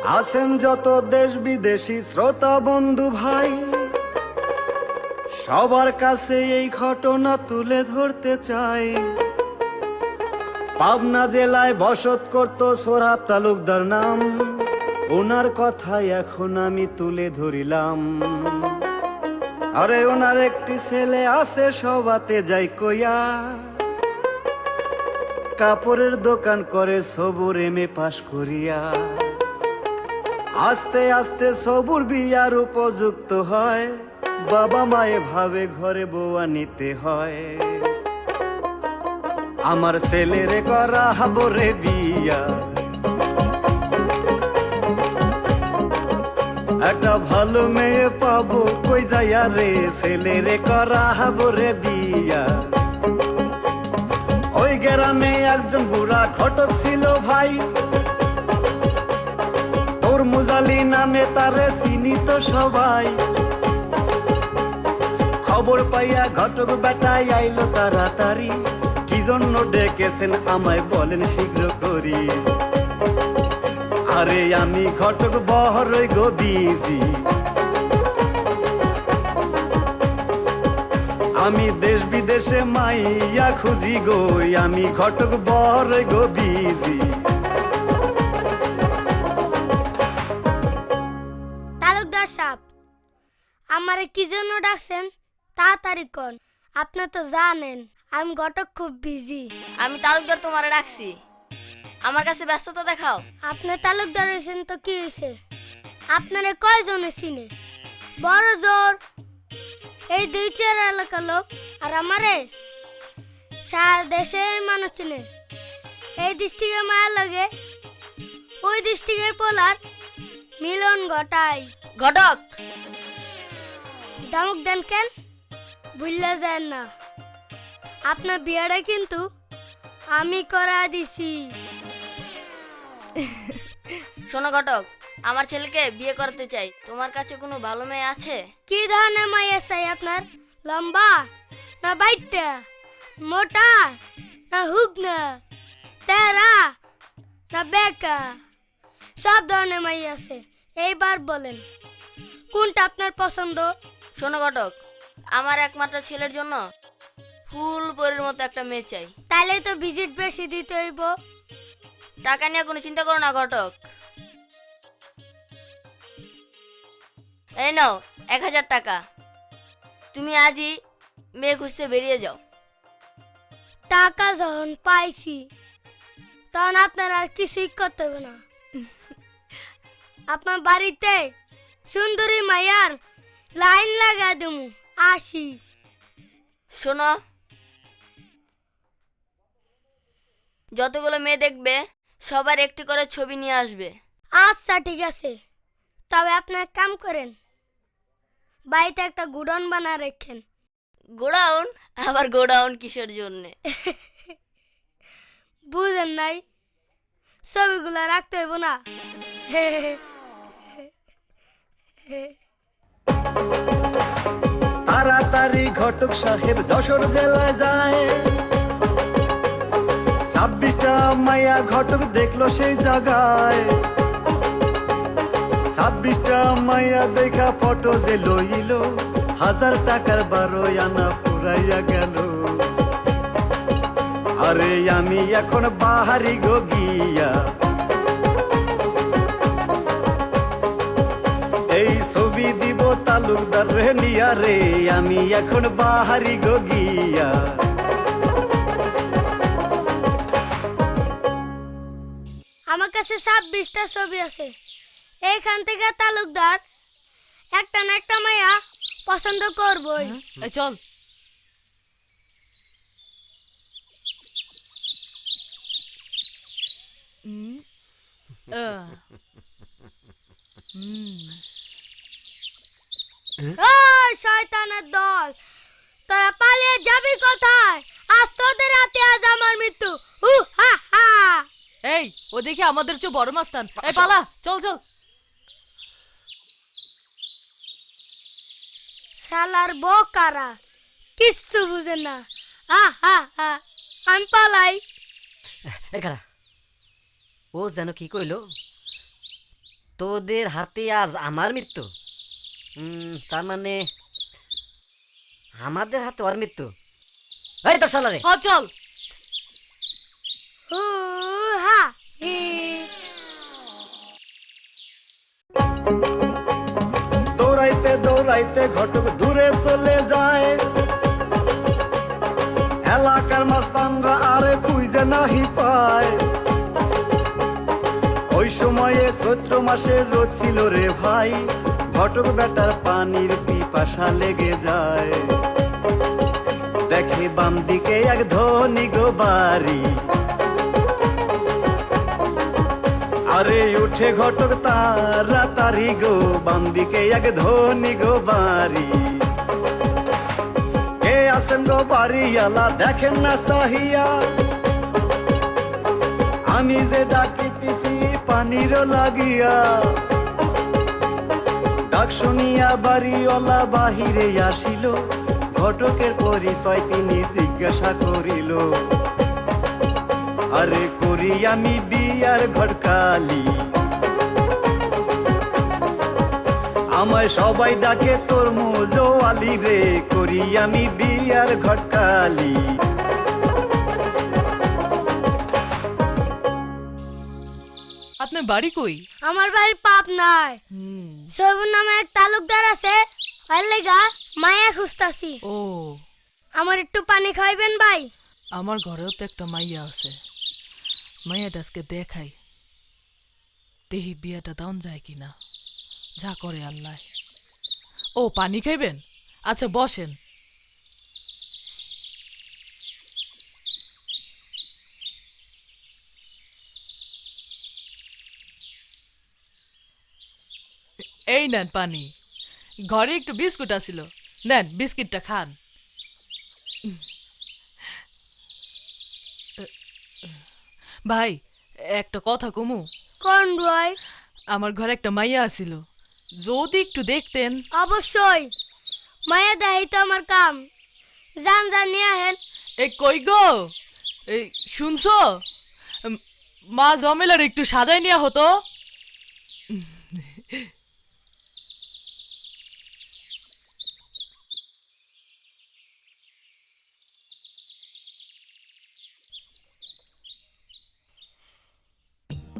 আছেন যত দেশ বিদেশি শ্রোতা বন্ধু ভাই, সবার কাছে এই ঘটনা তুলে ধরতে চাই। পাবনা জেলায় বসত করত সোহরাব তালুকদার নাম, ওনার কথাই এখন আমি তুলে ধরিলাম। আরে ওনার একটি ছেলে আছে সবাতে যাই কইয়া, কাপড়ের দোকান করে সবুর এমএ পাশ করিয়া। আস্তে আস্তে সবুর বিয়ার উপযুক্ত হয়, বাবা মায়ে ভাবে ঘরে বউয়া নিতে হয়। আমার ছেলেরে করা হাবরে বিয়া, একটা ভালো মেয়ে পাবো কই যাইয়া রে, ছেলেরে করা হাবরে বিয়া। ওই গ্রামে একজন বুড়া ঘটক ছিল ভাই, তোর মুজালি নামে তারে চিনিত সবাই। খবর পাইয়া ঘটক বেটাই আইলো তাড়াতাড়ি, কি জন্য ডেকেছেন আমায় বলেন শীঘ্র করি। আরে আমি ঘটক বহরই গো বিজি, আমি দেশ বিদেশে মাইয়া খুঁজি গো, আমি ঘটক বহরই গো বিজি। তালুকদার সাহেব, আমারে কি জন্য ডাকছেন তাড়াতাড়ি কোন। আপনি তো জানেন আমি ঘটক খুব বিজি। আমি তালুকদার তোমারে ডাকছি, আমার কাছে ব্যস্ততা দেখাও। আপনি তালুকদার হয়েছেন তো কি হয়েছে? আপনারে কয়জনে চিনে? বড় জোর এই 2-4 এলাকার লোক, আর আমারে সারা দেশের মানুষ চিনে। এই ডিস্ট্রিক্টের মায়ের লগে ওই ডিস্ট্রিক্টের পোলার মিলন ঘটায়। ঘটক, ধমক দেন কেন? ভুললে যান না, আপনার বিয়েটা কিন্তু আমি করা দিছি। শোনো ঘটক, আমার ছেলেকে বিয়ে করতে চাই, তোমার কাছে কোনো ভালো মেয়ে আছে? কি ধরনের মাইয়া চাই আপনার? লম্বা না বাইটা, মোটা না হুগনা, তেরা না বেকা? সব ধরনের মাইয়া আছে, এইবার বলেন কোনটা আপনার পছন্দ? শোনো ঘটক, আমার একমাত্র ছেলের জন্য ফুল পরির মতো একটা মেয়ে চাই। তাইলে তো ভিজিট বেশি দিতে হইব। টাকা নিয়ে কোনো চিন্তা করো না ঘটক, এই নাও 1000 টাকা, তুমি আজই মেয়ে খুঁজতে বেরিয়ে যাও। টাকা যখন পাইছি তখন আপনার আর কিছুই করতে হবে না। আপনার বাড়িতে সুন্দরী মাইয়ার লাইন লাগা দেবো, আসি। শোনো, যতগুলো মেয়ে দেখবে সবার একটি করে ছবি নিয়ে আসবে। আচ্ছা ঠিক আছে, তবে আপনি এক কাম করেন, বাড়িতে একটা গুডন বানা রাখেন। গোডাউন? আবার গোডাউন কিসের জন্য? বুঝেন নাই? ছবিগুলো রাখতে হইব না। তাড়াতাড়ি ঘটক সাহেব যশোর জেলায় যায়, 26টা মাইয়া ঘটক দেখলো সেই জায়গায়। 26টা মাইয়া দেখা ফটো যে লইল, 1000 টাকার 12 আনা ফুরাইয়া গেল। আরে আমি এখন বাহারি গো গিয়া, এই ছবি দিব তালুকদার রে নিয়া রে, আমি এখন বাহারি গো গিয়া। আমার কাছে 26টা ছবি আছে, এইখান থেকে তালুকদার একটা না একটা মাইয়া পছন্দ করবই। চল। ওই শয়তানের দল, তোরা পালিয়ে যাবি কোথায়? আজ তোদের হাতে আজ আমার মৃত্যু। হা হা। এই ও দেখি আমাদের চেয়ে বড় মাস্তান, এই পালা, চল চল। শালার বোকারা কিচ্ছু বুঝে না। হা হা হা, আমি পালাই। ও যেন কি কইল, তোদের হাতে আজ আমার মৃত্যু। তার মানে আমাদের হাতে ওর মৃত্যু। এই তো শালা রে, হ চল। হু হা হি। দৌড়াইতে দৌড়াইতে ঘটক দূরে চলে যায়, এলাকার মাস্তানরা আরে খুঁজে নাহি পায়। ওই সময়ে চৈত্র মাসের রোদ ছিল রে ভাই, ঘটক বেটার পানির পিপাসা লেগে যায়। দেখে বাম দিকে এক ধনী গো বাড়ি, আরে উঠে ঘটক তাড়াতাড়ি গো, বাম দিকে এক ধনী গো বাড়ি। কে আসেন গো বাড়িওয়ালা দেখেন না সাহিয়া, আমি যে ডাকিতেছি পানির লাগিয়া। ডাক শুনিয়া বাড়িওয়ালা বাহিরে আসিল, ঘটকের পরিচয় তিনি জিজ্ঞাসা করিল। আরে করি আমি বিয়ার ঘটকালি, আমায় সবাই ডাকে তরমুজ আলি রে, করি আমি বিয়ার ঘটকালি। আপনার বাড়ি কই? আমার বাড়ির পাবনায়। সৈবুর নামে এক তালুকদার আছে, আর লেগা মায়া খুঁজতাছি। ও, আমার একটু পানি খাইবেন ভাই? আমার ঘরেও তো একটা মাইয়া আছে। মাইয়াটা আজকে দেখাই, দেহি বিয়াটা দাউন যায় কিনা, যা করে আল্লাহ। ও, পানি খাইবেন? আচ্ছা বসেন। এই নেন পানি। ঘরে একটু বিস্কুট আছিল, নেন বিস্কিটটা খান। ভাই, একটা কথা কমু? কোন ভাই? আমার ঘরে একটা মাইয়া আছিল, যদি একটু দেখতেন। অবশ্যই, মায়া দেখাই তো আমার কাম। যান যান নিয়ে আহেন। এ কই গো, এই শুনছো? উম, মা জমেলার একটু সাজাই নেওয়া হতো।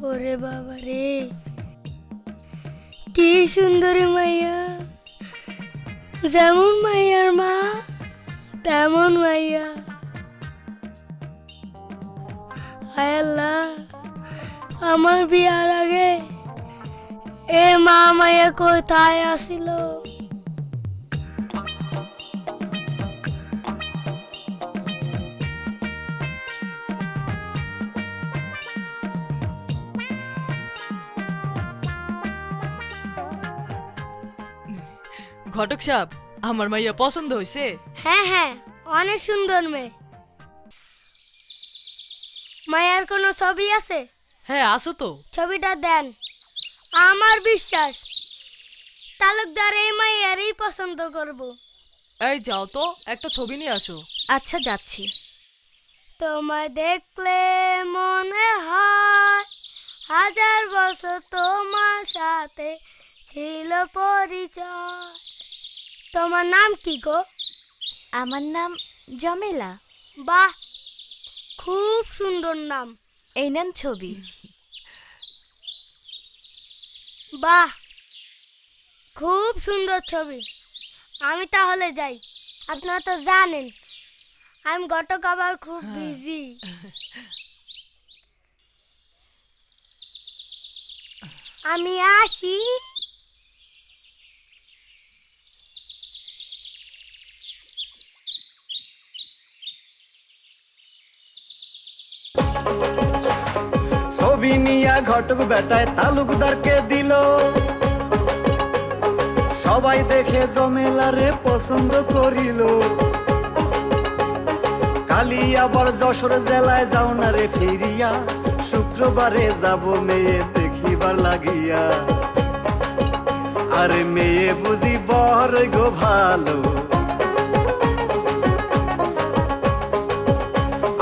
ওরে বাবা রে, কি সুন্দরী মাইয়া, যেমন মাইয়ার মা তেমন মাইয়া। হায় আল্লাহ, আমার বিয়ার আগে এ মা মাইয়া কোথায় আসিল? ঘটক সাহেব, আমার মাইয়া পছন্দ হয়েছে? হ্যাঁ হ্যাঁ, অনেক সুন্দর মেয়ে। মায়ার কোনো ছবি আছে? হ্যাঁ আছে তো। ছবিটা দেন। আমার বিশ্বাস তালুকদার এই মাইয়ারই পছন্দ করব। এই যাও তো, একটা ছবি নিয়ে আসো। আচ্ছা যাচ্ছি। তোমায় দেখলে মনে হয় হাজার বছর তোমার সাথে ছিল পরিচয়। তোমার নাম কি গো? আমার নাম জমেলা। বাহ, খুব সুন্দর নাম। এই নেন ছবি। বাহ, খুব সুন্দর ছবি। আমি তাহলে যাই। আপনারা তো জানেন আমি ঘটক আবার খুব বিজি। আমি আসি। ছবি নিয়া ঘটক বেটায় তালুকদারকে দিল, সবাই দেখে জমেলারে পছন্দ করিল। কালি আবার যশোর জেলায় যাও না রে ফিরিয়া, শুক্রবারে যাব মেয়ে দেখিবার লাগিয়া। আরে মেয়ে বুঝি বড় গো ভালো,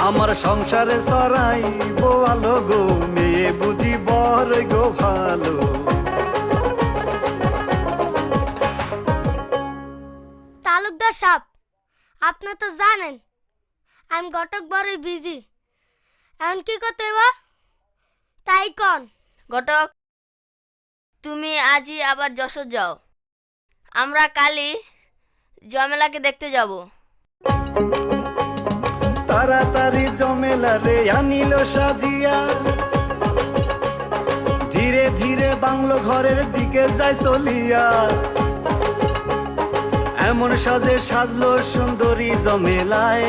আমার সংসারে সরাই বোয়ালো গো, মেয়ে বুঝি বড় গো ভালো। আপনি তো জানেন আমি ঘটক বড়ই বিজি। এখন কি করতে হইব তাই কন। ঘটক, তুমি আজই আবার যশোর যাও, আমরা কালই জমেলাকে দেখতে যাব। তাড়াতাড়ি জমেলা রে আনিল সাজিয়া, ধীরে ধীরে বাংলো ঘরের দিকে যায় চলিয়া। এমন সাজে সাজলো সুন্দরী জমেলায়,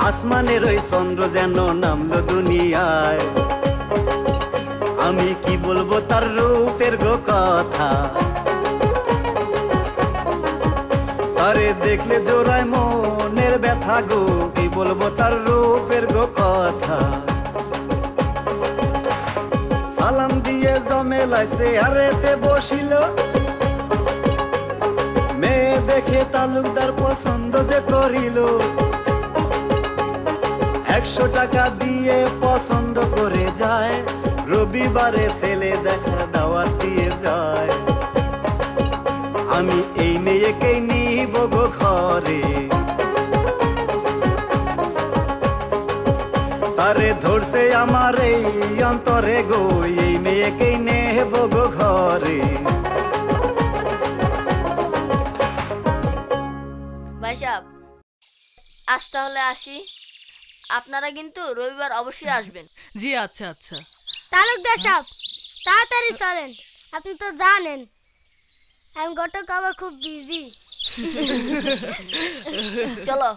আসমানের ওই চন্দ্র যেন নামলো দুনিয়ায়। আমি কি বলবো তার রূপের গো কথা, আরে দেখলে জোড়ায় মনের ব্যথা গো। কি বলবো তার রূপের গো কথা। সালাম দিয়ে জমেলায় চেয়ারেতে বসিল, মেয়ে দেখে তালুকদার পছন্দ যে করিল। 100 টাকা দিয়ে পছন্দ করে যায়, রবিবারে ছেলে দেখার দাওয়াত দিয়ে যায়। আমি এই মেয়েকে নিব গো ঘরে, তারে ধরছে আমার এই অন্তরে গো। এই মেয়েকে নেব গো ঘরে। ভাই সাহেব, আজ তাহলে আসি। আপনারা কিন্তু রবিবার অবশ্যই আসবেন। জি আচ্ছা আচ্ছা। তালুকদার সাহেব তাড়াতাড়ি চলেন, আপনি তো জানেন আমি ঘটক আবার খুব বিজি। চলো।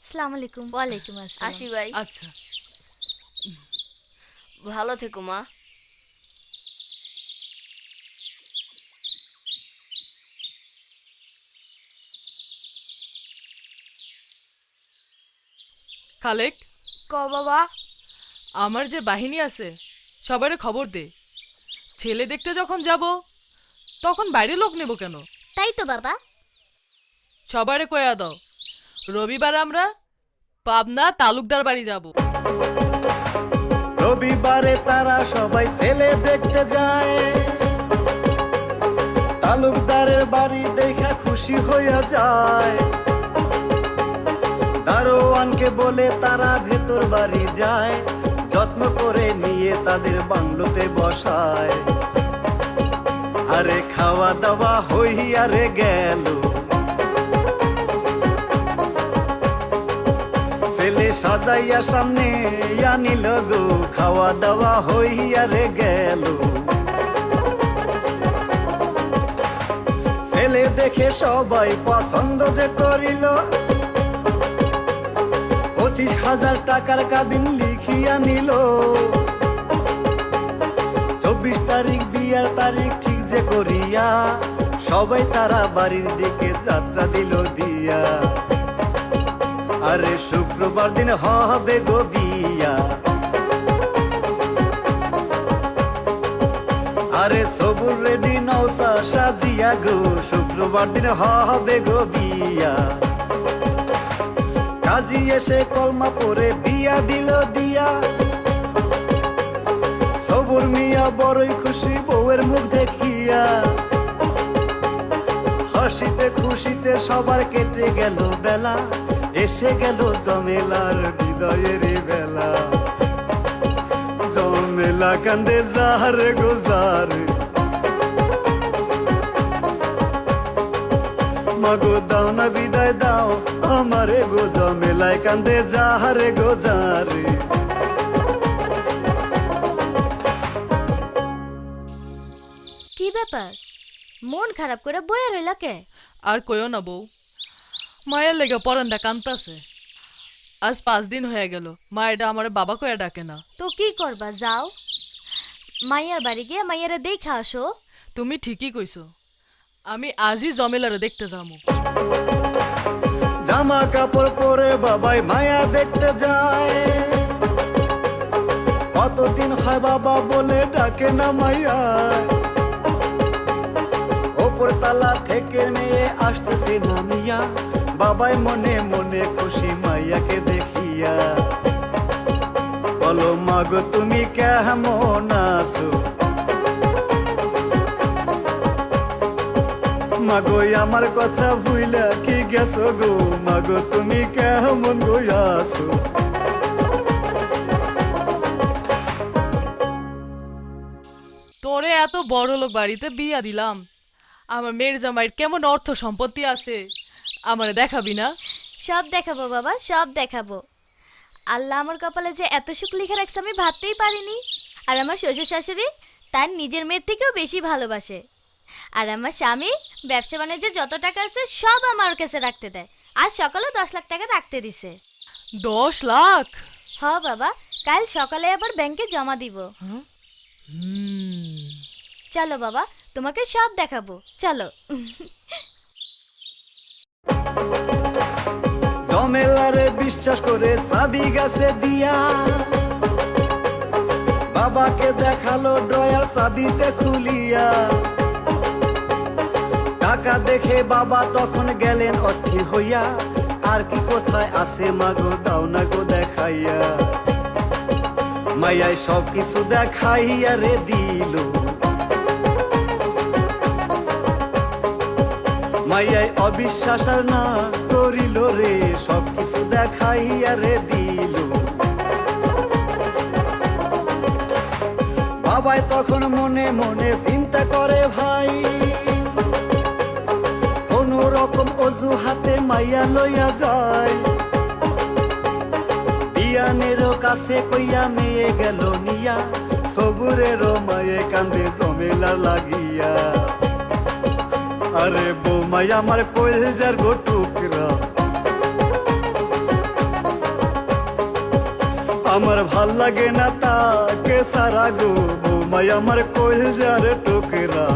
আসসালামু আলাইকুম। ওয়ালাইকুম আসসালাম। আসি ভাই। আচ্ছা। ভালো থেকো মা। খালেক, ক বাবা। আমার যে বাহিনী আছে সবারে খবর দে, ছেলে দেখতে যখন যাব তখন বাইরে লোক নেব কেন? তাই তো বাবা। সবারে কয়া দাও রবিবার আমরা পাবনা তালুকদার বাড়ি যাব। রবিবারে তারা সবাই ছেলে দেখতে যায়, তালুকদারের বাড়ি দেখা খুশি হইয়া যায়। দারোয়ানকে বলে তারা ভেতর বাড়ি যায়, যত্ন করে নিয়ে তাদের বাংলোতে বসায়। আরে খাওয়া দাওয়া হইয়া রে গেল, ছেলে সাজাইয়া সামনে আনিল গো। খাওয়া দাওয়া হইয়া রে গেল, ছেলে দেখে সবাই পছন্দ যে করিল। 25,000 টাকার কাবিন লিখিয়া নিল। 24 তারিখ বিয়ার তারিখ ঠিক যে করিয়া, সবাই তারা বাড়ির দিকে যাত্রা দিল দিয়া। আরে শুক্রবার দিন হবে গো বিয়া, আরে সবুর রেডি নৌসা সাজিয়া গো। শুক্রবার দিন হবে গো বিয়া। কাজী এসে কলমা পরে বিয়া দিল দিয়া, সবুর মিয়া বড়ই খুশি বউয়ের মুখ দেখিয়া। হাসিতে খুশিতে সবার কেটে গেল বেলা, এসে গেল জমেলার হৃদয়ের বেলা। জমেলা কান্দে যার গো যার, মাগো দাও না বিদায় দাও আমারে গো। জমেলায় কান্দে যারে গো যারে। কি ব্যাপার, মন খারাপ করে বইয়া রইলা কে? আর কইও না বউ, মায়ের লেগে পরানটা কান্তাছে। আজ 5 দিন হয়ে গেল মায়েরা আমার বাবা কয়া ডাকে না। তো কি করবা, যাও মাইয়ার বাড়ি গিয়ে মাইয়ারে দেখা আসো। তুমি ঠিকই কইছো, আমি আজই জমেলারে দেখতে যাবো। জামা কাপড় পরে বাবাই মায়া দেখতে যায়, কতদিন হয় বাবা বলে ডাকে না মাইয়া। ওপর তালা থেকে মেয়ে আসতেছে নামিয়া, বাবাই মনে মনে খুশি মাইয়াকে দেখিয়া। বলো মাগো তুমি কেমন আছো, মাগো আমার কথা ভুইলা কি গেছো গো মাগো তুমি কেমন গো আছো তোরে এত বড় লোক বাড়িতে বিয়া দিলাম, আমার মেয়ের জামাইয়ের কেমন অর্থ সম্পত্তি আছে, আমারে দেখাবি না? সব দেখাবো বাবা, সব দেখাবো। আল্লাহ আমার কপালে যে এত সুখ লিখে রাখছে আমি ভাবতেই পারিনি। আর আমার শ্বশুর শাশুড়ি তার নিজের মেয়ের থেকেও বেশি ভালোবাসে। আর আমার স্বামী ব্যবসা বাণিজ্যে যত টাকা আছে সব আমার কাছে রাখতে দেয়। আর সকালে 10 লাখ টাকা রাখতে দিছে। 10 লাখ? হ বাবা, কাল সকালে আবার ব্যাংকে জমা দিব। চলো বাবা, তোমাকে সব দেখাবো, চলো। জমেলারে বিশ্বাস করে চাবি গাছে দিয়া বাবাকে দেখালো ড্রয়ার চাবিতে খুলিয়া টাকা দেখে বাবা তখন গেলেন অস্থির হইয়া আর কি কোথায় আছে মাগো দাও না গো দেখাইয়া মাইয়াই সব কিছু দেখাইয়া রে দিল মাইয়াই অবিশ্বাস আর না করিল রে সব কিছু দেখাইয়া রে দিল বাবাই তখন মনে মনে চিন্তা করে ভাই কোন রকম অজুহাতে মাইয়া লইয়া যায় বিয়ানেরও কাছে কইয়া মেয়ে গেল নিয়া সবুরেরও মায়ে কান্দে জমেলার লাগিয়া আরে বৌমাই আমার কইলজার গো টুকরা আমার ভাল লাগে না তাকে সারা গো বৌমাই আমার কইলজার টুকরা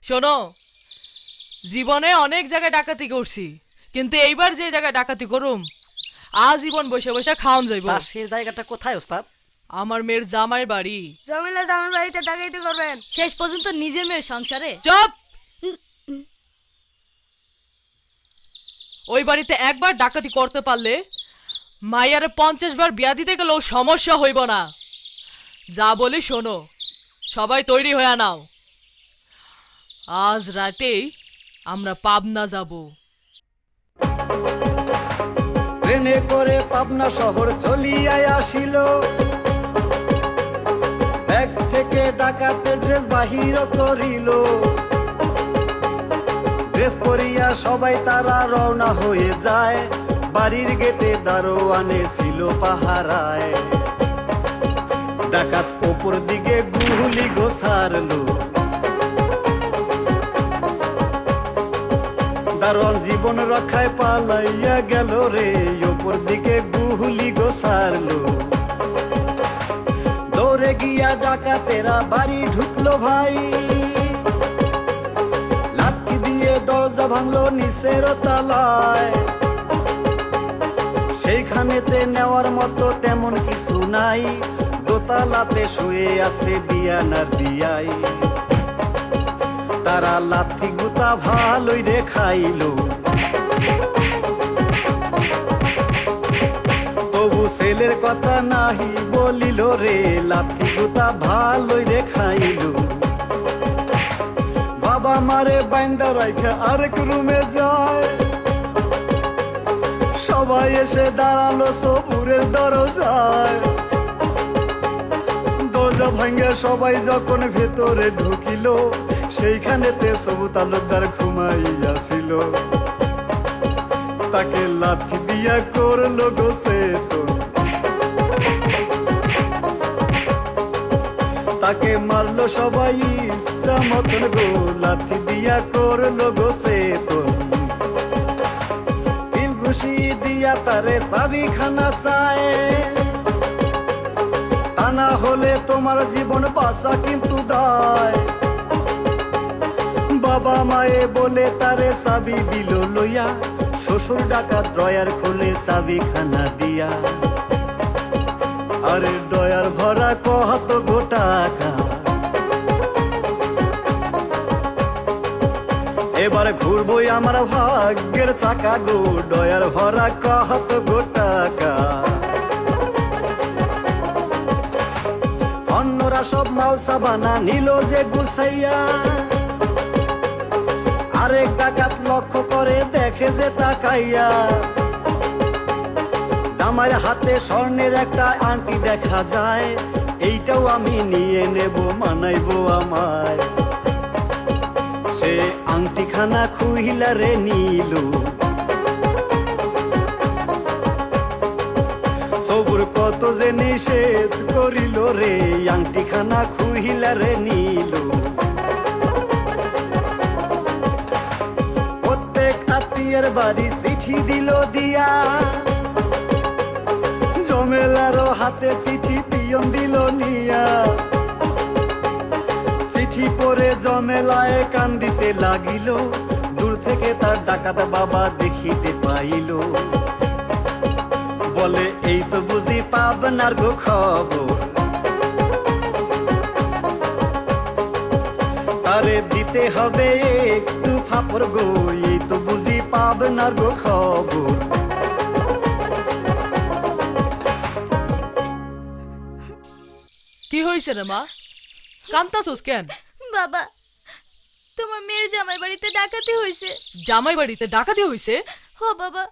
শোনো, জীবনে অনেক জায়গায় ডাকাতি করছি, কিন্তু এইবার যে জায়গায় ডাকাতি করুম আজীবন বসে বসে খাওন যাইব। সে জায়গাটা কোথায় ওস্তাদ? আমার মেয়ের জামাইয়ের বাড়ি। জমিলা জামার বাড়িতে ডাকাইতে করবেন? শেষ পর্যন্ত নিজের মেয়ের সংসারে? চুপ! ওই বাড়িতে একবার ডাকাতি করতে পারলে মাইয়ারে 50 বার বিয়া দিতে গেলেও সমস্যা হইব না। যা বলি শোনো, সবাই তৈরি হয়ে নাও, আজ রাতেই আমরা পাবনা যাব। ট্রেনে করে পাবনা শহর চলিয়া আসিল ব্যাগ থেকে ডাকাতে ড্রেস বাহির করিল ড্রেস পরিয়া সবাই তারা রওনা হয়ে যায় বাড়ির গেটে দারোয়ানে ছিল পাহারায় ডাকাত ওপর দিকে গুলি গোছারলো দারোয়ান জীবন রক্ষায় পালাইয়া গেল রে ওপর দিকে গুলি গোছারলো দৌড়ে গিয়া ডাকাতেরা বাড়ি ঢুকলো ভাই লাঠি দিয়ে দরজা ভাঙলো নিচের তলায় সেইখানেতে নেওয়ার মতো তেমন কিছু নাই দোতলাতে শুয়ে আছে বিয়ানার বিয়াই তারা লাথি গুতা ভালোই রে খাইলো তবু ছেলের কথা নাহি বলিল রে লাথি গুতা ভালোই রে খাইলো বাবা মারে বাইন্দা রাইখা আরেক রুমে যায় সবাই এসে দাঁড়ালো সবুরের দরজায় দরজা ভাঙ্গে সবাই যখন ভেতরে ঢুকিল সেইখানেতে সবু তালুকদার ঘুমাইয়াছিল তাকে লাথি দিয়া করলো গোসে তো তাকে মারলো সবাই ইচ্ছা মতন গো লাথি দিয়া করলো গোসে তো তিল ঘুষি দিয়া তারে চাবি খানা চায় তা না হলে তোমার জীবন বাঁচা কিন্তু দায় বাবা মায়ে বলে তারে চাবি দিল লইয়া শ্বশুর ডাকাত ড্রয়ার খুলে চাবি খানা দিয়া আরে ড্রয়ার ভরা কত গো টাকা এবার ঘুরবই আমার ভাগ্যের চাকা গো ড্রয়ার ভরা কত গো টাকা অন্যরা ভরা সব মাল সাবানা নিল যে গুছাইয়া, আরেক ডাকাত লক্ষ্য করে দেখে যে তাকাইয়া, জামাইয়ের হাতে স্বর্ণের একটা আংটি দেখা যায়, এইটাও আমি নিয়ে নেব মানাইবো আমায়। সে আংটিখানা খুইলা রে নিল, সবুর কত যে নিষেধ করিল রে, আংটিখানা খুইলা রে নিল। প্রত্যেক আত্মীয়ের বাড়ি চিঠি দিল দিয়া, জমেলারও হাতে চিঠি পিয়ন দিল নিয়া। চিঠি পড়ে জমেলায় কান্দিতে লাগিল, দূর থেকে তার ডাকাত বাবা দেখিতে পাইল। বলে এই তো বুঝি পাবনার গো খবর, তারে দিতে হবে একটু ফাপড় গো, এই তো বুঝি পাবনার গো খবর। কি হয়েছে রে মা, কান্তাছোস কেন? বাবা, তোমার মেয়ের জামাই বাড়িতে ডাকাতি হয়েছে। জামাই বাড়িতে ডাকাতি হয়েছে? হো বাবা,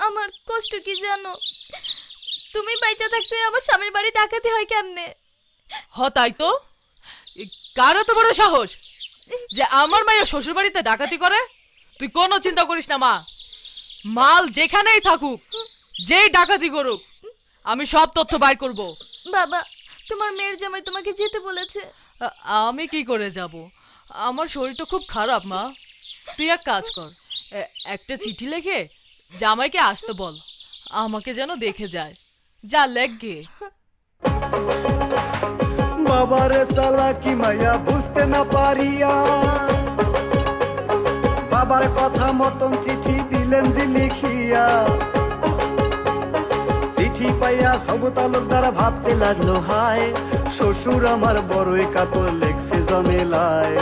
আমার কষ্ট কি জানো? তুমি বাইচা থাকতে আমার স্বামীর বাড়ি ডাকাতি হয় কেমনে? হ তাই তো, কার এত বড় সাহস যে আমার মায়ের শ্বশুর বাড়িতে ডাকাতি করে? তুই কোনো চিন্তা করিস না মা, মাল যেখানেই থাকুক, যেই ডাকাতি করুক, আমি সব তথ্য বাইর করব। বাবা, তোমার মেয়ের জামাই তোমাকে যেতে বলেছে। আমি কি করে যাব, আমার শরীরটা খুব খারাপ মা। তুই এক কাজ কর, একটা চিঠি লিখে জামাইকে আসতে বল, আমাকে যেন দেখে যায়। যা লেগে। বাবারে চালাকি মাইয়া বুঝতে না পারিয়া, বাবার কথা মতন চিঠি দিলেন যে লিখিয়া। চিঠি পাইয়া সব তালুকদার ভাবতে লাগলো হায়, শ্বশুর আমার বড়ই কাতর লেখছে জমেলায়।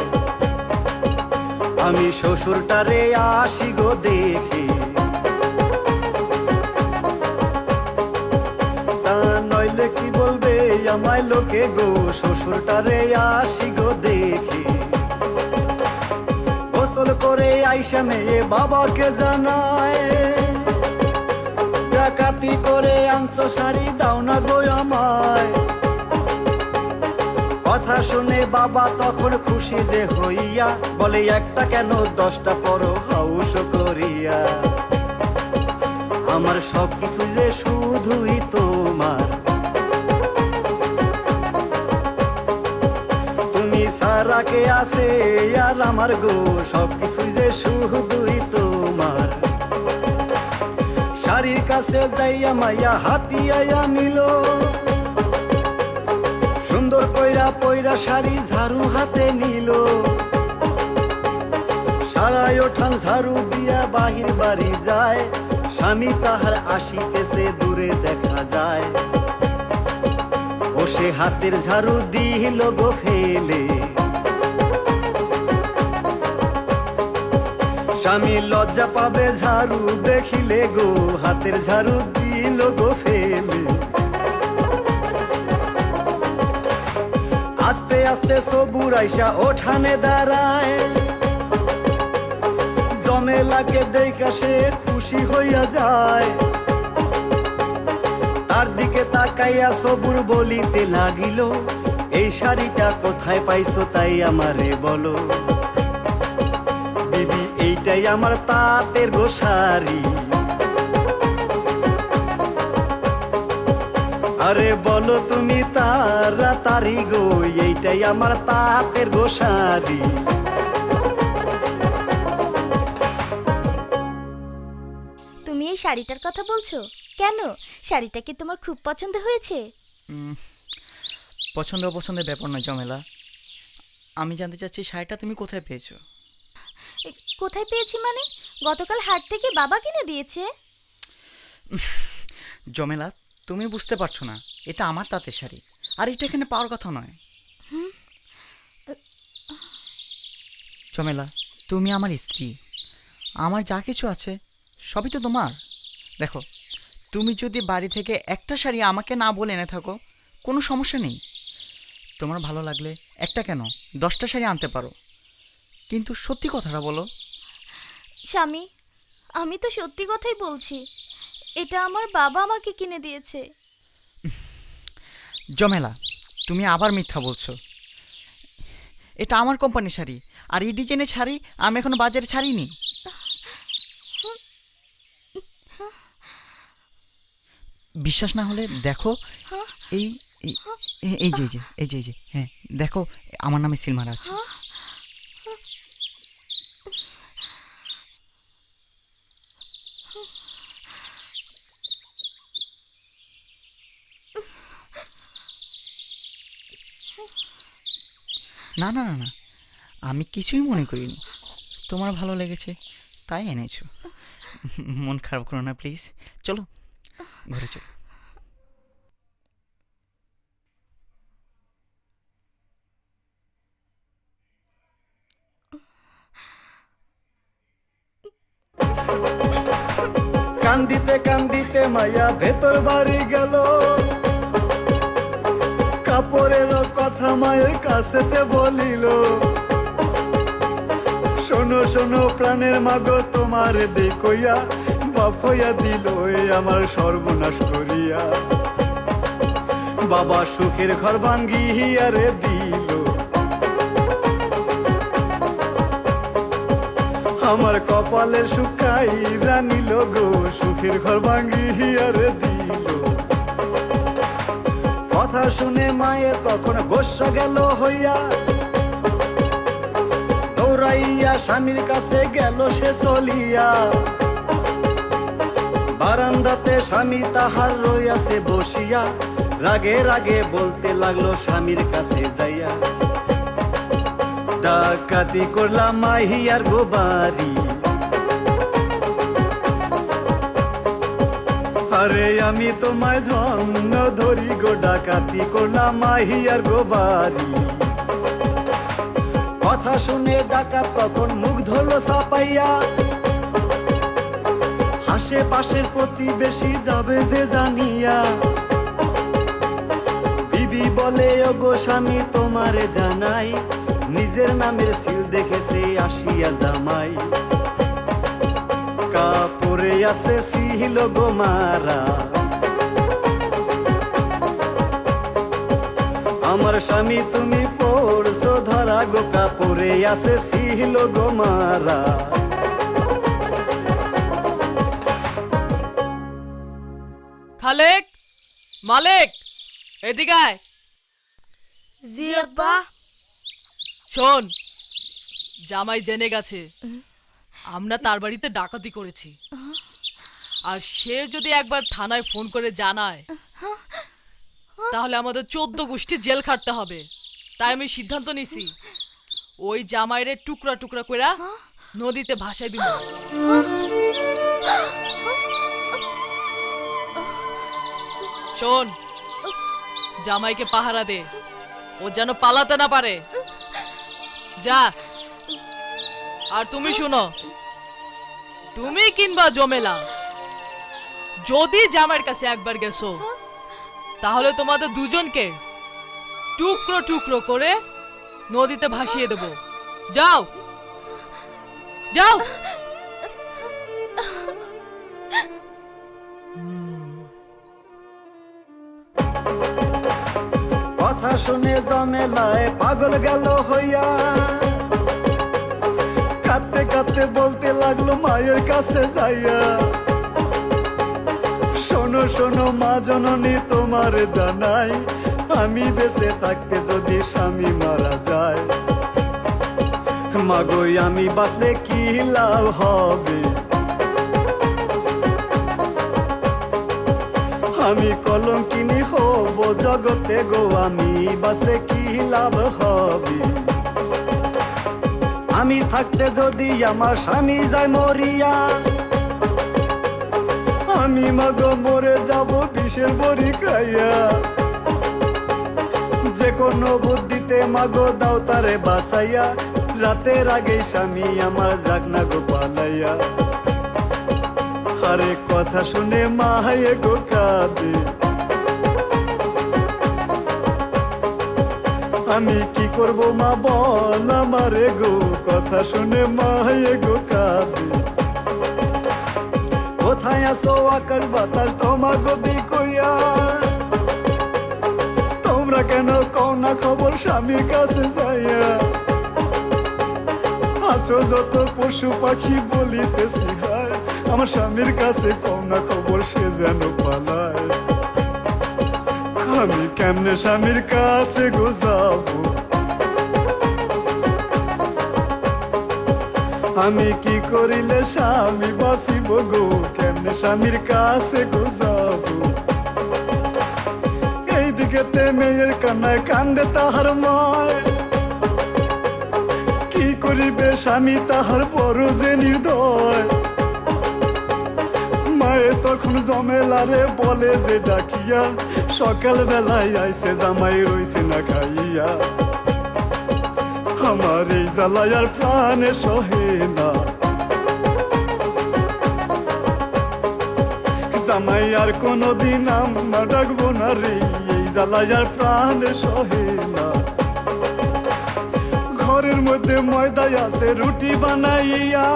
আমি শ্বশুরটারে আসি গো দেখি, তা নইলে কি বলবে আমায় লোকে গো, শ্বশুরটারে আসি গো দেখি। গোসল করে আইসা মেয়ে বাবাকে জানায়, ডাকাতি করে আনছো শাড়ি দাও না গো আমায়। কথা শুনে বাবা তখন খুশি যে হইয়া, বলে একটা কেন 10টা পরো হাউস করিয়া। আমার সব কিছু যে শুধুই তোমার, তুমি সারা কে আছে আর আমার গো, সব কিছু যে শুধুই তোমার। শাড়ির কাছে যাইয়া মাইয়া হাতিয়াইয়া নিল, সুন্দর কইরা পইরা শাড়ি ঝাড়ু হাতে নিল। সারাই ওঠান ঝাড়ু দিয়া বাহির বাড়ি যায়, স্বামী তাহার আসিতেছে দূরে দেখা যায়। ও সে হাতের ঝাড়ু দিল গো ফেলে, স্বামী লজ্জা পাবে ঝাড়ু দেখিলে গো, হাতের ঝাড়ু দিল গো ফেলে। আস্তে আস্তে সবুর আইসা ওঠানে দাঁড়ায়, জমেলাকে দেখা সে খুশি হইয়া যায়। তার দিকে তাকাইয়া সবুর বলিতে লাগিল, এই শাড়িটা কোথায় পাইছো তাই আমারে বলো। বিবি এইটাই আমার তাঁতের গো শাড়ি, আরে বলো তুমি তাড়াতাড়ি গো, এইটাই আমার তাঁতের গো শাড়ি। তুমি এই শাড়িটার কথা বলছো কেন? শাড়িটা কি তোমার খুব পছন্দ হয়েছে? পছন্দ অপছন্দের ব্যাপার নয় জমেলা, আমি জানতে চাচ্ছি শাড়িটা তুমি কোথায় পেয়েছো? কোথায় পেয়েছি মানে? গতকাল হাট থেকে বাবা কিনে দিয়েছে। জমেলা, তুমি বুঝতে পারছো না, এটা আমার তাঁতের শাড়ি, আর এটা এখানে পাওয়ার কথা নয়। জমেলা, তুমি আমার স্ত্রী, আমার যা কিছু আছে সবই তো তোমার। দেখো, তুমি যদি বাড়ি থেকে একটা শাড়ি আমাকে না বলে এনে থাকো কোনো সমস্যা নেই, তোমার ভালো লাগলে একটা কেন 10টা শাড়ি আনতে পারো, কিন্তু সত্যি কথাটা বলো। স্বামী, আমি তো সত্যি কথাই বলছি, এটা আমার বাবা আমাকে কিনে দিয়েছে। জমেলা, তুমি আবার মিথ্যা বলছো। এটা আমার কোম্পানির শাড়ি, আর এই ডিজাইনের শাড়ি আমি এখনো বাজারে ছাড়িনি। বিশ্বাস না হলে দেখো, এই এই- এই যে এই যে হ্যাঁ দেখো, আমার নামে সিল মারা আছে। না না না না, আমি কিছুই মনে করিনি, তোমার ভালো লেগেছে তাই এনেছো। মন খারাপ করো না প্লিজ, চলো ঘরে চলো। কান্দিতে কান্দিতে মায়া ভেতর বাড়ি গেল, কাপড়ের কথা মায়ের কাছেতে বলিল, শোনো শোনো প্রাণের মাগো তোমার দেখইয়া বাপ হইয়া দিল আমার সর্বনাশ করিয়া। বাবা সুখের ঘর ভাঙ্গিয়া রে দিল, আমার কপালের শুকাই রানিল গো, সুখের ঘর ভাঙ্গিয়া রে দিল। কথা শুনে মায়ে তখন গোস্বা গেল হইয়া, দৌড়াইয়া স্বামীর কাছে গেল সে চলিয়া। বারান্দাতে স্বামী তাহার রইয়াছে বসিয়া, রাগে রাগে বলতে লাগলো স্বামীর কাছে যাইয়া, ডাকাতি করলাম মাহিয়ার গো বাড়ি, আরে আমি তোমায় ধন্য ধরি গো, ডাকাতি করলাম মাহিয়ার গো বাড়ি। কথা শুনে ডাকাত তখন মুখ ধরলো চাপাইয়া, আশেপাশের প্রতিবেশী যাবে যে জানিয়া। বিবি বলে ওগো স্বামী তোমারে জানাই, নিজের নামের সিল দেখেছে আসিয়া জামাই। কাপড়ে আছে সিল গো মারা, আমার স্বামী তুমি পড়ছো ধরা গো, কাপড়ে আছে সিল গো মারা। খালেক, মালিক, এদিকে আয়। জি আব্বা। শোন, জামাই জেনে গেছে আমরা তার বাড়িতে ডাকাতি করেছি, আর সে যদি একবার থানায় ফোন করে জানায় তাহলে আমাদের 14 গোষ্ঠী জেল খাটতে হবে। তাই আমি সিদ্ধান্ত নিছি ওই জামাইরে টুকরা টুকরা করে নদীতে ভাসাই দিব। শোন, জামাইকে পাহারা দে, ও যেন পালাতে না পারে। যা। আর তুমি শুনো, তুমি কিংবা জমেলা যদি জামাইয়ের কাছে একবার গেছো তাহলে তোমাদের দুজনকে টুকরো টুকরো করে নদীতে ভাসিয়ে দেব। যাও যাও। কথা শুনে জমেলায় পাগল গেল হইয়া, কাঁদতে কাঁদতে বলতে লাগলো মায়ের কাছে যাইয়া, শোনো শোনো মা জননী তোমার জানাই, আমি বেঁচে থাকতে যদি স্বামী মারা যায়, মাগো আমি বাঁচলে কি লাভ হবে, আমি কলঙ্কিনী হব জগতে গো, আমি বাঁচলে কি লাভ হবে, আমি থাকতে যদি আমার স্বামী যায় মরিয়া, আমি মাগো মরে যাব বিষের বড়ি খাইয়া, যে কোনো বুদ্ধিতে মাগো দাও তারে বাঁচাইয়া, রাতের আগে স্বামী আমার যাক না গো পালাইয়া। আরে কথা শুনে মায়ে গো কাঁদে, আমি কি করব মা বল আমারে গো, কথা শুনে মায়ে গো কাঁদে। কোথায় আসো আকাশ বাতাস তোমাগো দিকইয়া, তোমরা কেন কও না খবর স্বামীর কাছে যাইয়া। আসো যত পশু পাখি বলিতেছি হায়, আমার স্বামীর কাছে কও না খবর সে যেন পালায়। আমি কেমনে স্বামীর কাছে গো যাবো, আমি কি করিলে স্বামী বাঁচিব গো, কেমনে স্বামীর কাছে গো যাবো। এইদিকেতে মেয়ের কান্নায় কান্দে তাহার মায়, কি করিবে স্বামী তাহার বড় যে নির্দয়। মায়ে তখন জমেলারে বলে যে ডাকিয়া, সকাল বেলায় আইসে জামাই রইছে না খাইয়া। আমার এই জ্বালায় আর প্রাণে সহে না, জামাই আর কোনদিন আমরা ডাকবো না রে, এই জ্বালায় আর প্রাণে সহে না। ঘরের মধ্যে ময়দা আছে রুটি বানাইয়া,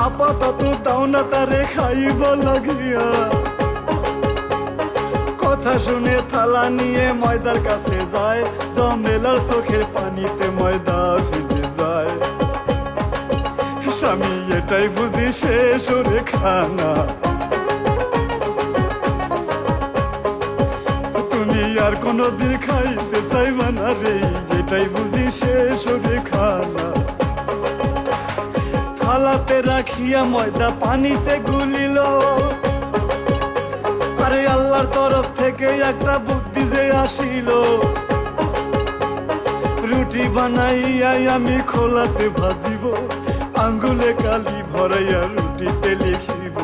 আপাতত দাও না তারে খাইব লাগিয়া। কথা শুনে থালা নিয়ে ময়দার কাছে যায়, জমেলার চোখের পানিতে ময়দা ভিজে যায়। স্বামী এটাই বুঝি শেষ ওরে খানা, তুমি আর কোনদিন খাইতে চাইবা না রে, যেটাই বুঝি শেষ ওরে খানা। থালাতে রাখিয়া ময়দা পানিতে গুলিল, আরে আল্লাহর তরফ থেকে একটা বুদ্ধি যে আসিল। রুটি বানাইয়াই আমি খোলাতে ভাজিব, আঙ্গুলে কালি ভরাইয়া রুটিতে লিখিব।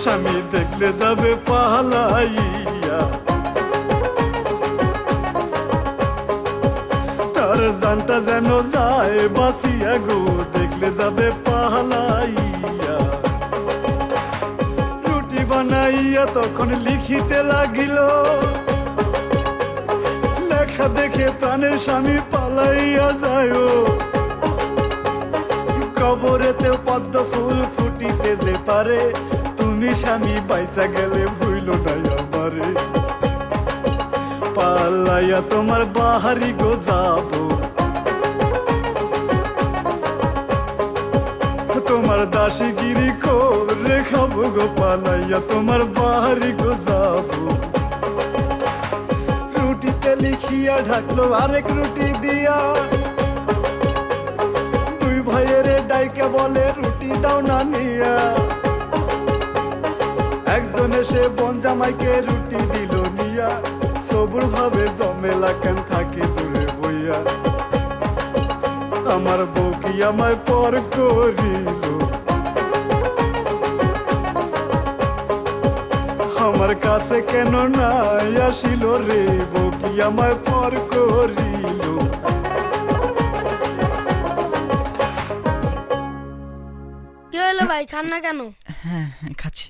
স্বামী দেখলে যাবে পালাইয়া, তার জানটা যেন যায় বাঁচিয়া গো, দেখলে যাবে পালাইয়া। রুটি বানাইয়া তখন লিখিতে লাগিল, লেখা দেখে প্রাণের স্বামী পালাইয়া যায়। কবরেতেও পদ্ম ফুল ফুটিতে যে পারে, তুমি স্বামী বাইসা গেলে ভুইল নাই আমারে। পালাইয়া তোমার বাহারি গো যাবো, তোমার দাসীগিরি করে খাবো গো, পালাইয়া তোমার বাহারি গো যাবো। রুটিতে লিখিয়া ঢাকলো আরেক রুটি দিয়া, দুই ভাইয়ের ডাইকা বলে রুটি দাও না নিয়া। একজন এসে বন জামাইকে রুটি দিল নিয়া, সবুর ভাবে জমেলা কেন থাকে দূরে বইয়া। আমার বউ কি আমায় পর করিল, আমার কাছে কেন নাই আসিল রে, বউ কি আমায় পর করিল। কি হলো ভাই, খান না কেন? হ্যাঁ হ্যাঁ খাচ্ছি।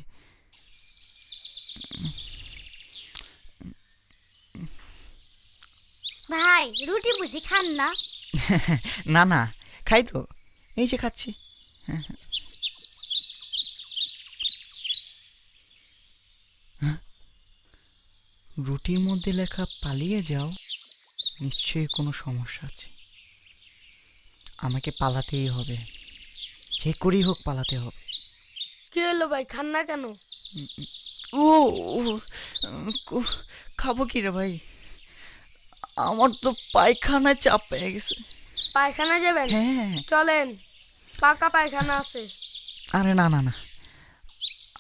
ভাই রুটি বুঝি খান না? না না খাই তো, এই যে খাচ্ছি। হ্যাঁ হ্যাঁ। রুটির মধ্যে লেখা পালিয়ে যাও, নিশ্চয়ই কোনো সমস্যা আছে। আমাকে পালাতেই হবে, যে করেই হোক পালাতে হবে। কি হলো ভাই, খান না কেন? ও ও, খাবো কি রে ভাই, আমার তো পায়খানায় চাপ পেয়ে গেছে। পায়খানা যাবেন? হ্যাঁ। চলেন, পাকা পায়খানা আছে। আরে না না না,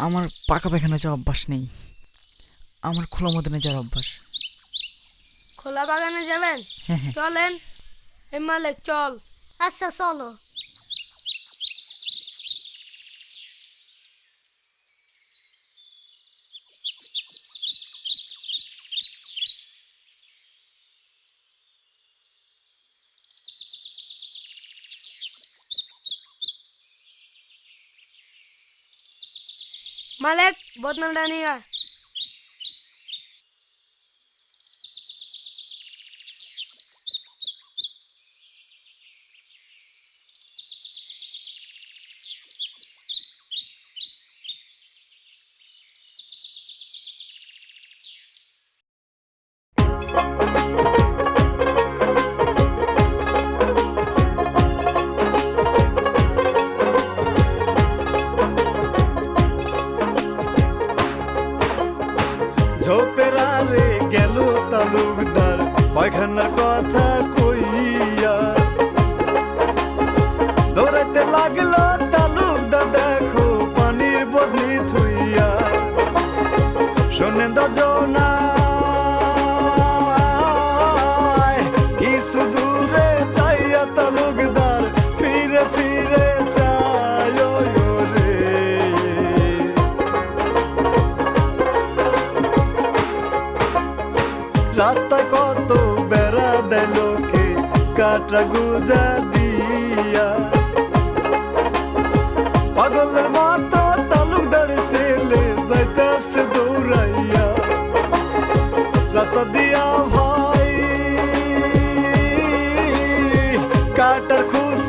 আমার পাকা পায়খানা যাওয়ার অভ্যাস নেই, আমার খোলা মদনে যাওয়ার অভ্যাস। খোলা বাগানে যাবেন? হ্যাঁ হ্যাঁ। চলেন। এই মালিক চল। আচ্ছা চলো। মালিক বোতলটা নিয়ে আয়।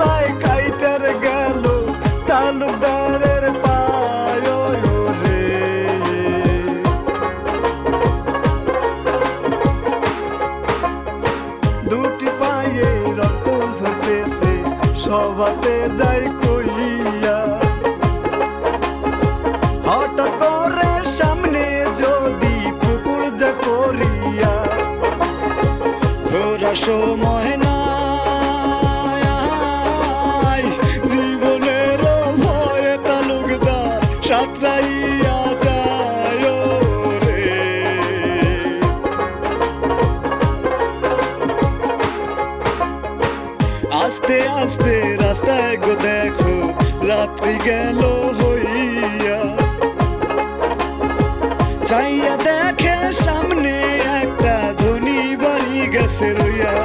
চাই কাইটার গেল তালুকদারের পায় রে। দুটি পায়ে রক্ত ঝরতেছে সবাতে যাই কইয়া, হঠাৎ করে সামনে যদি পুকুর যা করিয়া ঘোরা সময় নাই জীবনের ভয়ে তালুকদার সাঁতরাইয়া যায় রে। আস্তে আস্তে রাস্তায় গো দেখো রাত্রি গেল হইয়া, চাইয়া দেখে সামনে একটা ধনী বাড়ি গেছে রইয়া।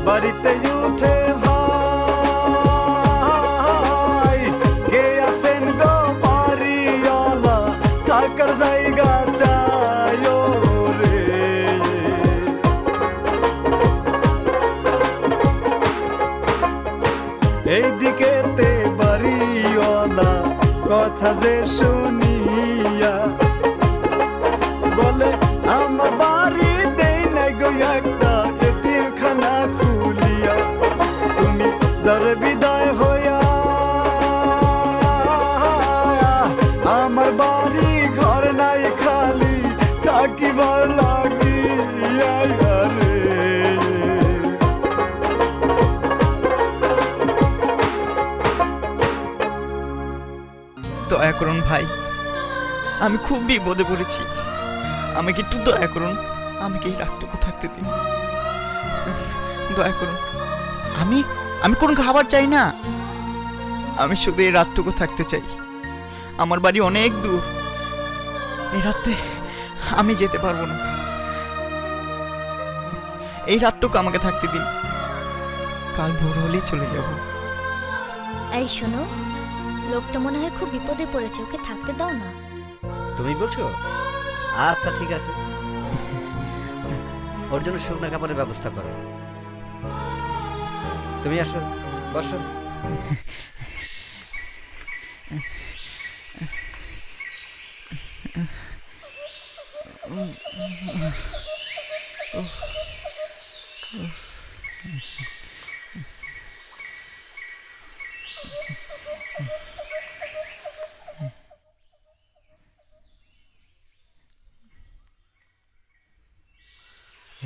বাড়িতে উঠে ভাই কে আছেন গো বাড়িওয়ালা, থাকার জায়গা চাই রে। এইদিকেতে বাড়িওয়ালা কথা যে শুনিয়া বলে আমার বাড়ি দেই নাই গো একটা এতিমখানা খুলিয়া, তুমি যার বিদায় হইয়া আমার বাড়ি ঘর নাই খালি থাকিবার লাগিয়া রে। দয়া করুন ভাই, আমি খুব বিপদে পড়েছি, আমাকে একটু দয়া করুন, আমাকে এই রাতটুকু থাকতে দিন, দয়া করুন। আমি আমি কোনো খাবার চাই না, আমি শুধু এই রাতটুকু থাকতে চাই। আমার বাড়ি অনেক দূর, এই রাতে আমি যেতে পারবো না, এই রাতটুকু আমাকে থাকতে দিন, কাল ভোর হলেই চলে যাব। এই শোনো, লোকটা মনে হয় খুব বিপদে পড়েছে, ওকে থাকতে দাও না। তুমি বলছো? আচ্ছা ঠিক আছে, ওর জন্য শুকনা কাপড়ের ব্যবস্থা করো। তুমি আসো, বসো।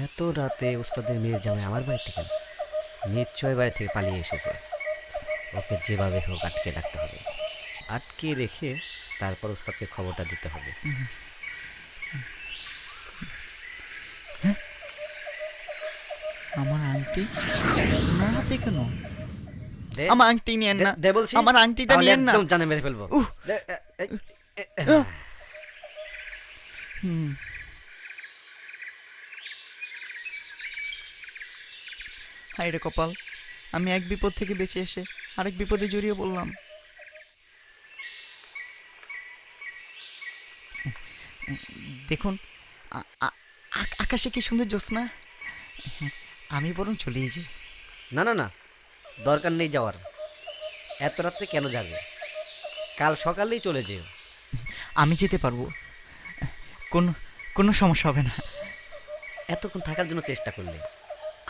এত রাতে ওস্তাদের মেয়ের জামাই আমার বাড়ি থেকে, নিশ্চয় বাড়ি থেকে পালিয়ে এসেছে। ওকে যেভাবে হোক আটকে রাখতে হবে, আটকে রেখে তারপর ওস্তাদকে খবরটা দিতে হবে। আমার আংটি ওনার হাতে কেন? দে, আমার আংটি নিয়েন না, দে বলছি, আমার আংটিটা তাহলে নিয়েন না। একদম জানে মেরে ফেলবো। উহ। দে, হুম। হায় রে কপাল, আমি এক বিপদ থেকে বেঁচে এসে আরেক বিপদে জড়িয়ে পড়লাম। দেখুন আকাশে কি সুন্দর জ্যোৎস্না, আমি বরং চলেই যাই। না না না, দরকার নেই যাওয়ার। এত রাত্রে কেন যাবে? কাল সকালেই চলে যেও। আমি যেতে পারবো, কোনো কোনো সমস্যা হবে না। এতক্ষণ থাকার জন্য চেষ্টা করলে,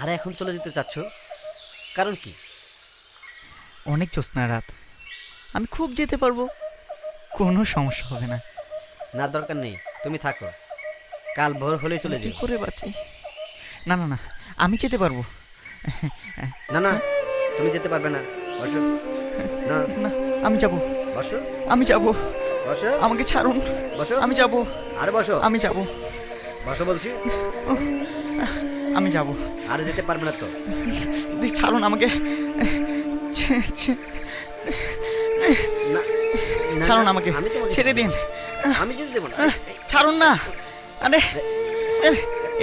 আর এখন চলে যেতে চাচ্ছ, কারণ কি? অনেক জ্যোৎস্না রাত, আমি খুব যেতে পারবো, কোনো সমস্যা হবে না। না দরকার নেই, তুমি থাকো, কাল ভোর হলেই চলে কি যেও। করে বাঁচি? না না না, আমি যেতে পারবো। না না, তুমি যেতে পারবে না, বসো। না না, আমি যাব, বসো, আমি যাব, বসো, আমাকে ছাড়ুন, বসো, আমি যাব, আর বসো, আমি যাব, বসো বলছি, আমি যাব। আর যেতে পারবে না তো। ছাড়ুন আমাকে, না, না, ছাড়ুন না, আমাকে, আমি তোমাকে ছেড়ে দিন, আমি যেতে দেবো না। ছাড়ুন না। আরে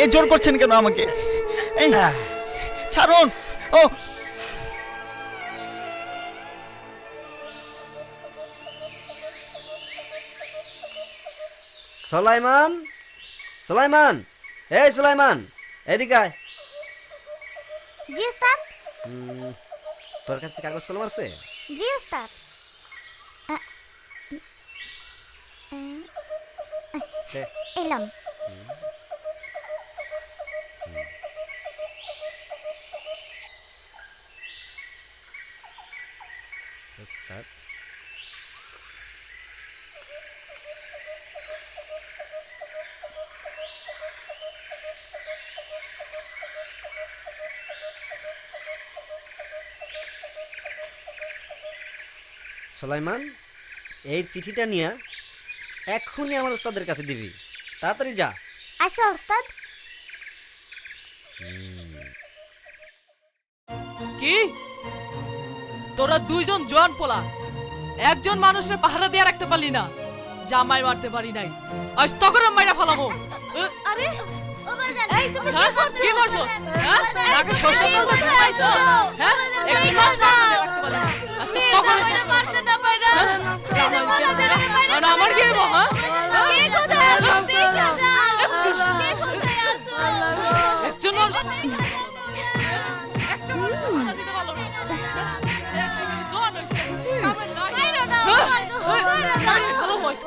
এ জোর করছেন কেন আমাকে? এই ছাড়ুন। ও সুলাইমান, সুলাইমান, এই সুলাইমান, এদিকে আয়। জি স্যার। তোর কাছে কাগজ কলম আছে? জি ওস্তাদ। দে। এলাম। ওস্তাদ, সুলাইমান, এই চিঠিটা নিয়ে এক্ষুনি আমার ওস্তাদের কাছে দিবি। তাড়াতাড়ি যা। আচ্ছা ওস্তাদ। কি তোরা দুইজন জোয়ান পোলা একজন মানুষের পাহারা দিয়ে রাখতে পারলি না, জামাই মারতে পারি নাই, আজ তখন মাইরা ফেলাবো। আরে ও বাজান, এই তুমি হ্যাঁ? কি করছো? হ্যাঁ? নাকে সরষের তেল দিয়ে খাইছো? হ্যাঁ? একজন মানুষ পাহারা দিয়ে রাখতে পারলি না, আজকে তখন শেষ করে ফেলাবো। হ্যাঁ? জামাই দিয়ে দিলে, আর আমার কি হইবো? হ্যাঁ? কে কোথায় আছো? কে কোথায় আছো? একজন মানুষ একটা মানুষ পাহারা দিতে পারলো না। জোয়ান হইছে, কামের নাই। ভালো বয়স,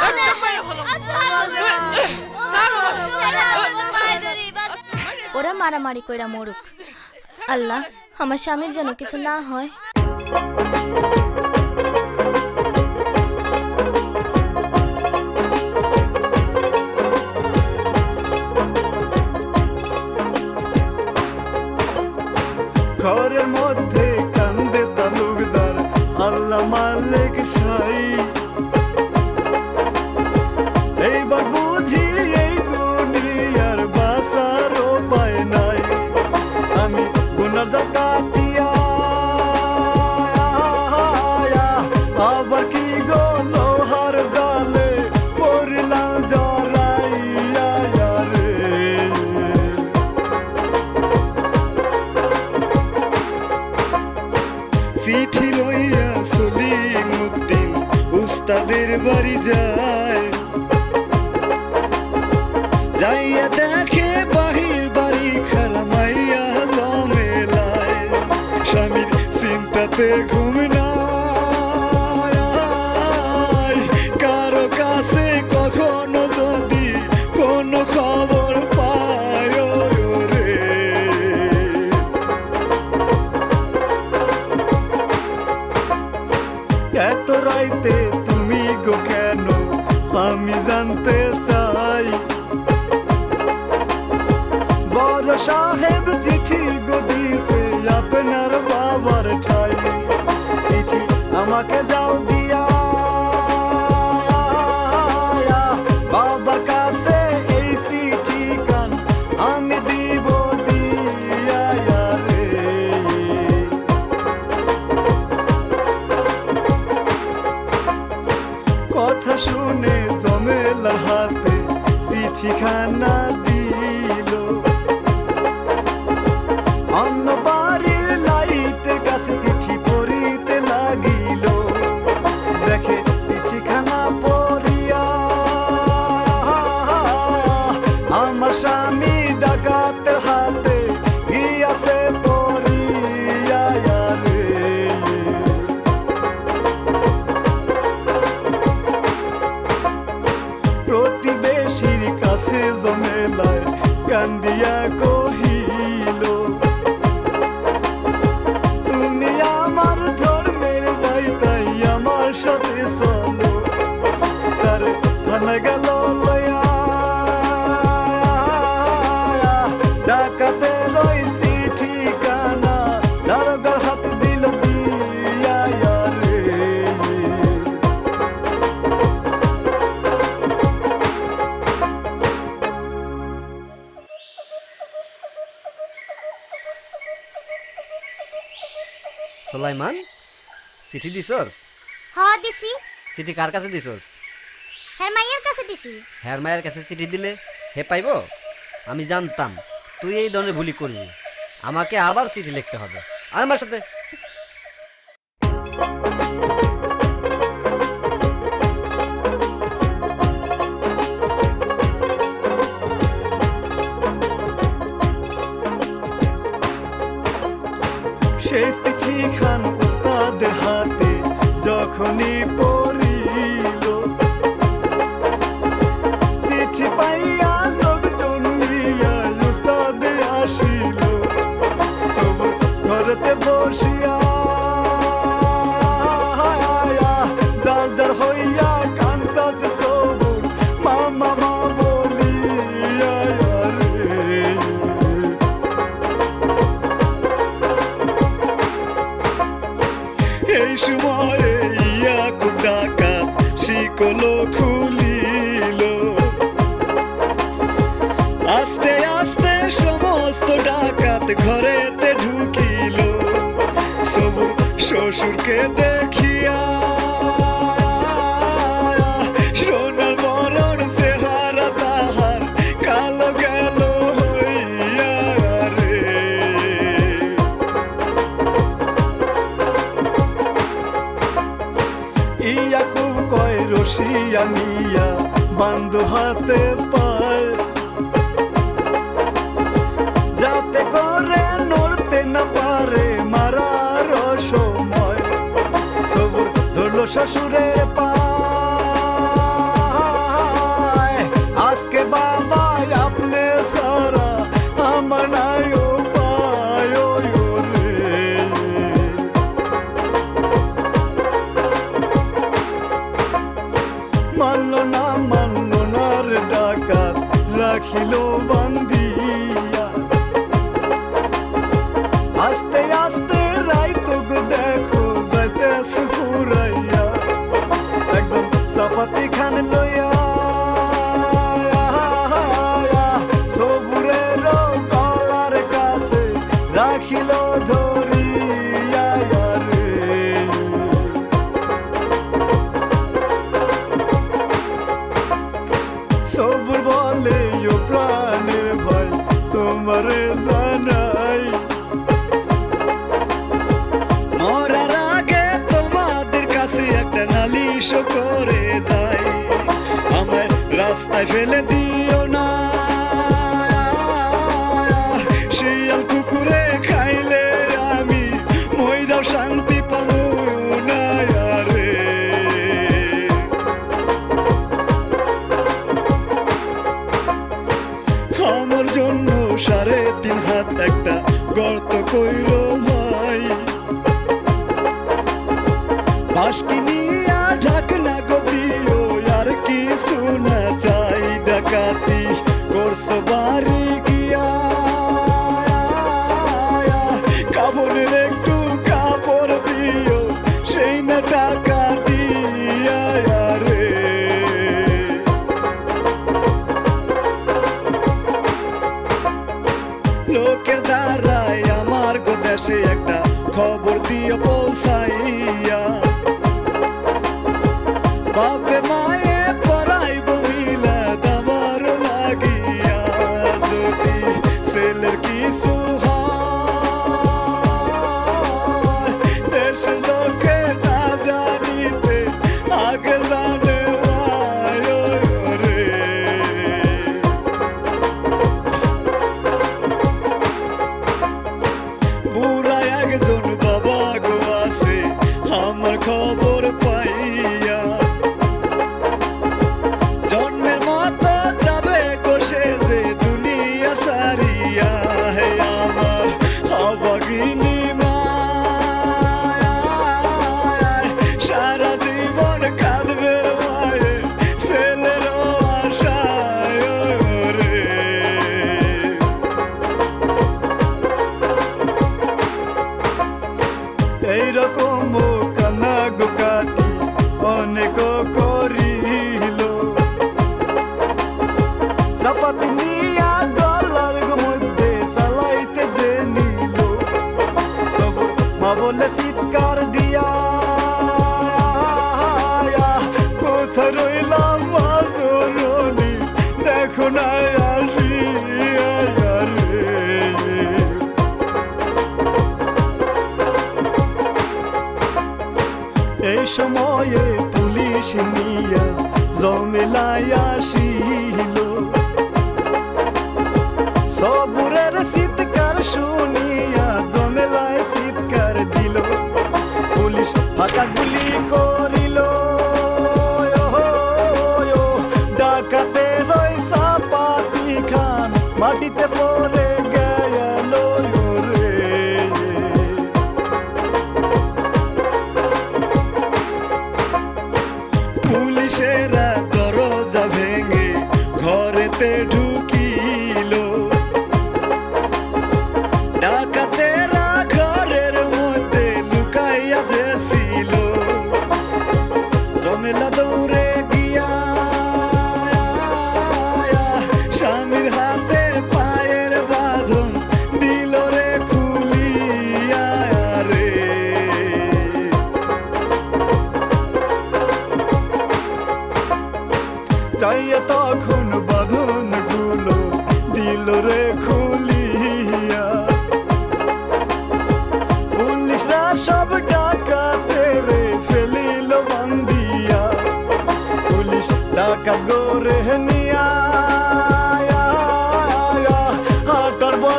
একদম মাইরা ফেলাবো। ওরা মারামারি কইরা মরুক, আল্লাহ আমার স্বামীর যেন কিছু না হয়। ঘরের মধ্যে কান্দে তালুকদার, আল্লাহ মালিক সাই। এইবার বুঝি এই দুনিয়ার বাসার উপায় নাই। আমি গুনার জাকাতিয়া আবার কি গো লোহার জালে পড়লাম জড়াইয়া রে। চিঠি লইয়া সলিমুদ্দিন উস্তাদের বাড়ি যায়। যাইয়া দেখে বাহির বাড়ি খালামাইয়া জমেলায়। স্বামীর চিন্তাতে ঘুম নাই, কারো কাছে কখনো যদি কোনো খবর পায় রে। এত রাইতে তুমি গো কেন আমি জানতে চাই। বড় সাহেব চিঠি গো দিছে আপনার বাবার ঠাই। চিঠি আমাকে যাও দিয়া বাবার কাছে এই চিঠি কান আমি দিব দিয়া রে। কথা শুনে জমেলার হাতে চিঠিখানা দিল। অন্য বাড়ির লাইটের কাছে চিঠি পড়িতে লাগিল। দেখে চিঠিখানা পড়িয়া আমার স্বামী ডাকাতের হাতে গিয়াছে পড়িয়া রে। প্রতিবেশীর কাছে জমেলায় কান্দিয়া কহিল, তুমি আমার ধর্মের ভাই তাই আমার সাথে চলো। তার থানা গেল লইয়া ডাকাতের ওই চিঠিখানা দারোগার হাত দিল দিয়া রে। সুলাইমান, চিঠি দিছস? হ্যাঁ দিছি। চিঠি কার কাছে দিছস? হ্যাঁ মাইয়ের কাছে দিছি। হ্যার মায়ের কাছে চিঠি দিলে হে পাইবো? আমি জানতাম তুই এই ধরনের ভুলি করবি। আমাকে আবার চিঠি লিখতে হবে। আর আমার সাথে সেই চিঠি খান উস্তাদের হাতে যখনই পড়িল, চিঠি পাইয়া লোকজন নিয়া উস্তাদে আসিল। সবুর ঘরেতে বসিয়া যার যার হইয়া কান্তাছে সবুর মামা মা বলিয়া রে। এই সময়ে ইয়াকুব ডাকাত শিকল খুলিল, আস্তে আস্তে সমস্ত ডাকাত ঘরেতে ঢুকিল। সবুর শ্বশুরকে দেখিয়া সোনার মরণ চেহারা তাহার কালো গেল হইয়া রে। ইয়াকুব কয় রশিয়া নিয়া বান্ধু হাতে পায়, যাতে করে নড়তে না পারে মারার সময়। সবুর ধরল শ্বশুরের পায়, আজকে বাবা আপনি সারা আমার নাই উপায় রে। মানল না রে ডাকাত রাখিল বান্দিয়া, আস্তে আস্তে রাইত গো দেখো যাইতেছে ফুরাইয়া। একজন চাপাতি খান লইয়া সবুরের গলার কাছে রাখিল ধরিয়া রে। সবুর বলে ও প্রাণের ভাই তোমারে জানাই, মরার আগে তোমাদের কাছে একটা নালিশ করে যাই। আমায় রাস্তায় ফেলে দিও না, শিয়াল কুকুরে খাইলে আমি মইরাও শান্তি পাবো না রে। আমার জন্য 3.5 হাত একটা গর্ত কইর ভাই, বাঁশকি নিয়া ঢাকনা গদিও আর কিছু না চাই। ডাকাতি করছো বাড়ি গিয়া, কাপড়ের একটু কাপড় দিও সেই না টাকা দিয়া রে। লোকের দ্বারাই আমার গো দেশে একটা খবর দিয়ে পৌঁছাইয়া, বাপে মায়ে পড়াইব মিলাদ আমার লাগিয়া। যদি ছেলের কিছু হয় দেশের লোকে না জানিতে আগে জানে রে। বুড়া একজন বাবা গো আছে আমার খবর পাইয়া, জন্মের মতো যাবে কোষে যে দুনিয়া সারিয়া। হে আমার অবাগিনী মা সারা জীবন কাঁদবে মায়ে ছেলের আশায় রে। এইরকম কান্না গো কাটি অনেক করিল, চাপাতি নিয়া গলার মধ্যে চালাইতে যে নিল। সব মা বলে চিৎকার দিয়া কোথায় রইলাম মা সরণি দেখো না আসিয়া রে। এই সময়ে পুলিশ নিয়া জমেলায় আসিল, সবুরের চিৎকার শুনিয়া জমেলায় চিৎকার দিল।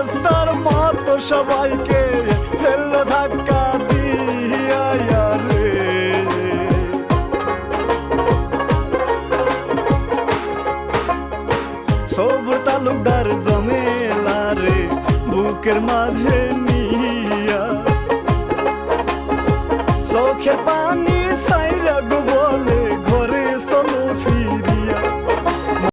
রাস্তার মতো সবাইকে ফেললো ধাক্কা দিয়া রে। সবুর তালুকদার জমেলা রে বুকের মাঝে নিয়া চোখের